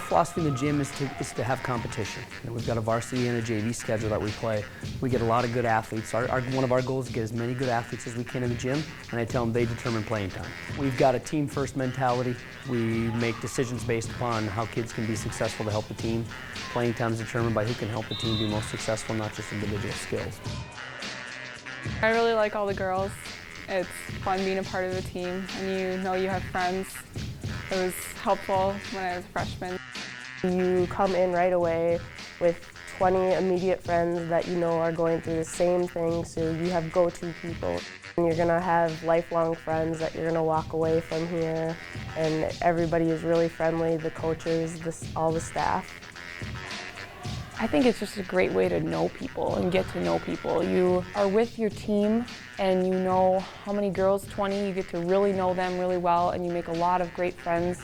philosophy in the gym is to have competition. We've got a varsity and a JV schedule that we play. We get a lot of good athletes. One of our goals is to get as many good athletes as we can in the gym, and I tell them they determine playing time. We've got a team-first mentality. We make decisions based upon how kids can be successful to help the team. Playing time is determined by who can help the team be most successful, not just individual skills. I really like all the girls. It's fun being a part of the team, and you know you have friends. It was helpful when I was a freshman. You come in right away with 20 immediate friends that you know are going through the same thing, so you have go-to people. And you're going to have lifelong friends that you're going to walk away from here, and everybody is really friendly, the coaches, all the staff. I think it's just a great way to know people and get to know people. You are with your team and you know how many girls, 20, you get to really know them really well, and you make a lot of great friends,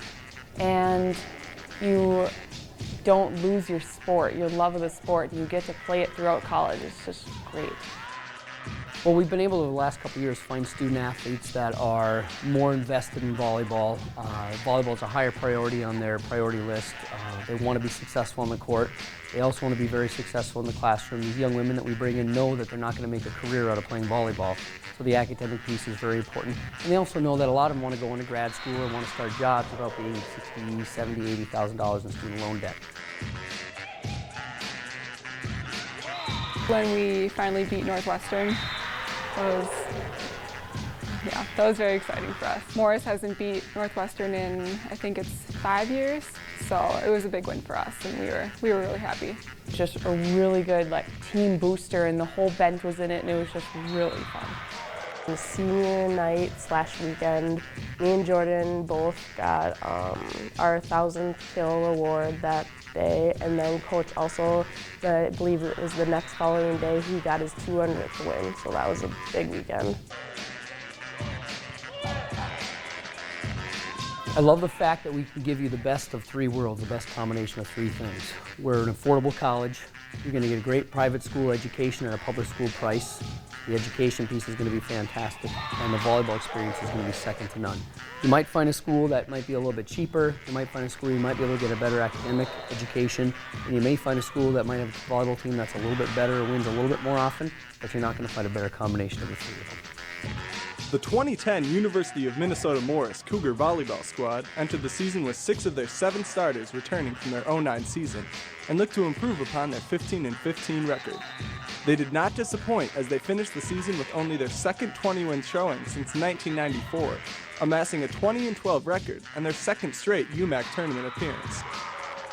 and you don't lose your sport, your love of the sport, and you get to play it throughout college. It's just great. Well, we've been able over the last couple of years find student athletes that are more invested in volleyball. Volleyball is a higher priority on their priority list. They want to be successful on the court. They also want to be very successful in the classroom. These young women that we bring in know that they're not going to make a career out of playing volleyball, so the academic piece is very important. And they also know that a lot of them want to go into grad school or want to start jobs without being $60,000, $70,000, $80,000 in student loan debt. When we finally beat Northwestern, that was very exciting for us. Morris hasn't beat Northwestern in, I think it's 5 years, so it was a big win for us, and we were really happy. Just a really good team booster, and the whole bench was in it, and it was just really fun. The senior night / weekend, me and Jordan both got our 1,000th kill award that day, and then Coach also, I believe it was the next following day, he got his 200th win, so that was a big weekend. I love the fact that we can give you the best of three worlds, the best combination of three things. We're an affordable college. You're going to get a great private school education at a public school price. The education piece is going to be fantastic, and the volleyball experience is going to be second to none. You might find a school that might be a little bit cheaper. You might find a school you might be able to get a better academic education, and you may find a school that might have a volleyball team that's a little bit better or wins a little bit more often, but you're not going to find a better combination of the three of them. The 2010 University of Minnesota Morris Cougar volleyball squad entered the season with 6 of their 7 starters returning from their 2009 season and looked to improve upon their 15-15 record. They did not disappoint as they finished the season with only their second 20-win showing since 1994, amassing a 20-12 record and their second straight UMAC tournament appearance.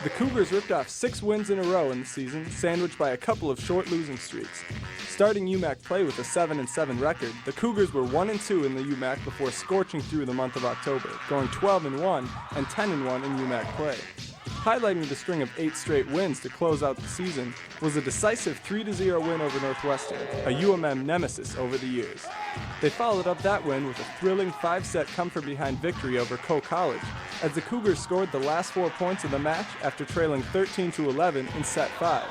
The Cougars ripped off 6 wins in a row in the season, sandwiched by a couple of short losing streaks. Starting UMAC play with a 7-7 record, the Cougars were 1-2 in the UMAC before scorching through the month of October, going 12-1 and 10-1 in UMAC play. Highlighting the string of 8 straight wins to close out the season was a decisive 3-0 win over Northwestern, a UMM nemesis over the years. They followed up that win with a thrilling 5-set come-from-behind victory over Coe College, as the Cougars scored the last 4 points of the match after trailing 13-11 in set 5.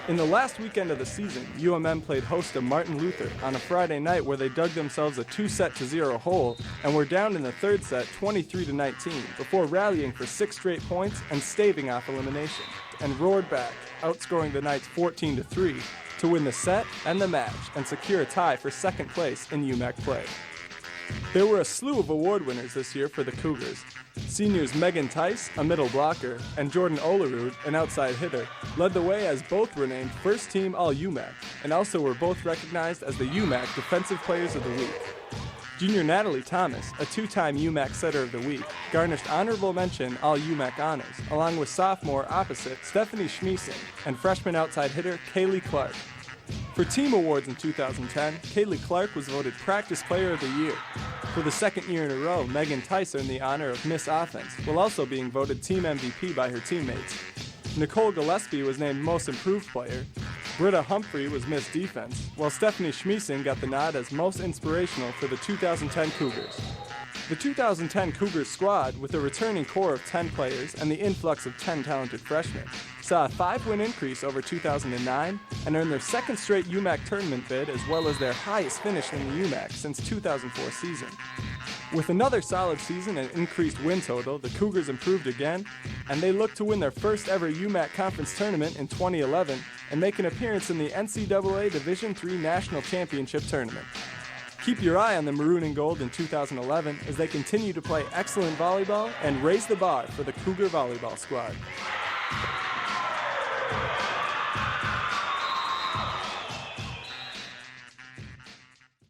In the last weekend of the season, UMM played host to Martin Luther on a Friday night where they dug themselves a 2-0 hole and were down in the third set 23-19 before rallying for 6 straight points and staving off elimination, and roared back, outscoring the Knights 14-3 to win the set and the match and secure a tie for second place in UMAC play. There were a slew of award winners this year for the Cougars. Seniors Megan Tice, a middle blocker, and Jordan Olerud, an outside hitter, led the way as both were named First Team All-UMAC and also were both recognized as the UMAC Defensive Players of the Week. Junior Natalie Thomas, a 2-time UMAC Setter of the Week, garnished honorable mention All-UMAC honors, along with sophomore opposite Stephanie Schmiesen and freshman outside hitter Kaylee Clark. For team awards in 2010, Kaylee Clark was voted Practice Player of the Year. For the second year in a row, Megan Tice earned the honor of Miss Offense, while also being voted Team MVP by her teammates. Nicole Gillespie was named Most Improved Player. Britta Humphrey was Miss Defense, while Stephanie Schmiesen got the nod as Most Inspirational for the 2010 Cougars. The 2010 Cougars squad, with a returning core of 10 players and the influx of 10 talented freshmen, saw a 5-win increase over 2009 and earned their second straight UMAC tournament bid as well as their highest finish in the UMAC since 2004 season. With another solid season and increased win total, the Cougars improved again, and they look to win their first ever UMAC Conference Tournament in 2011 and make an appearance in the NCAA Division III National Championship Tournament. Keep your eye on the Maroon and Gold in 2011 as they continue to play excellent volleyball and raise the bar for the Cougar Volleyball Squad.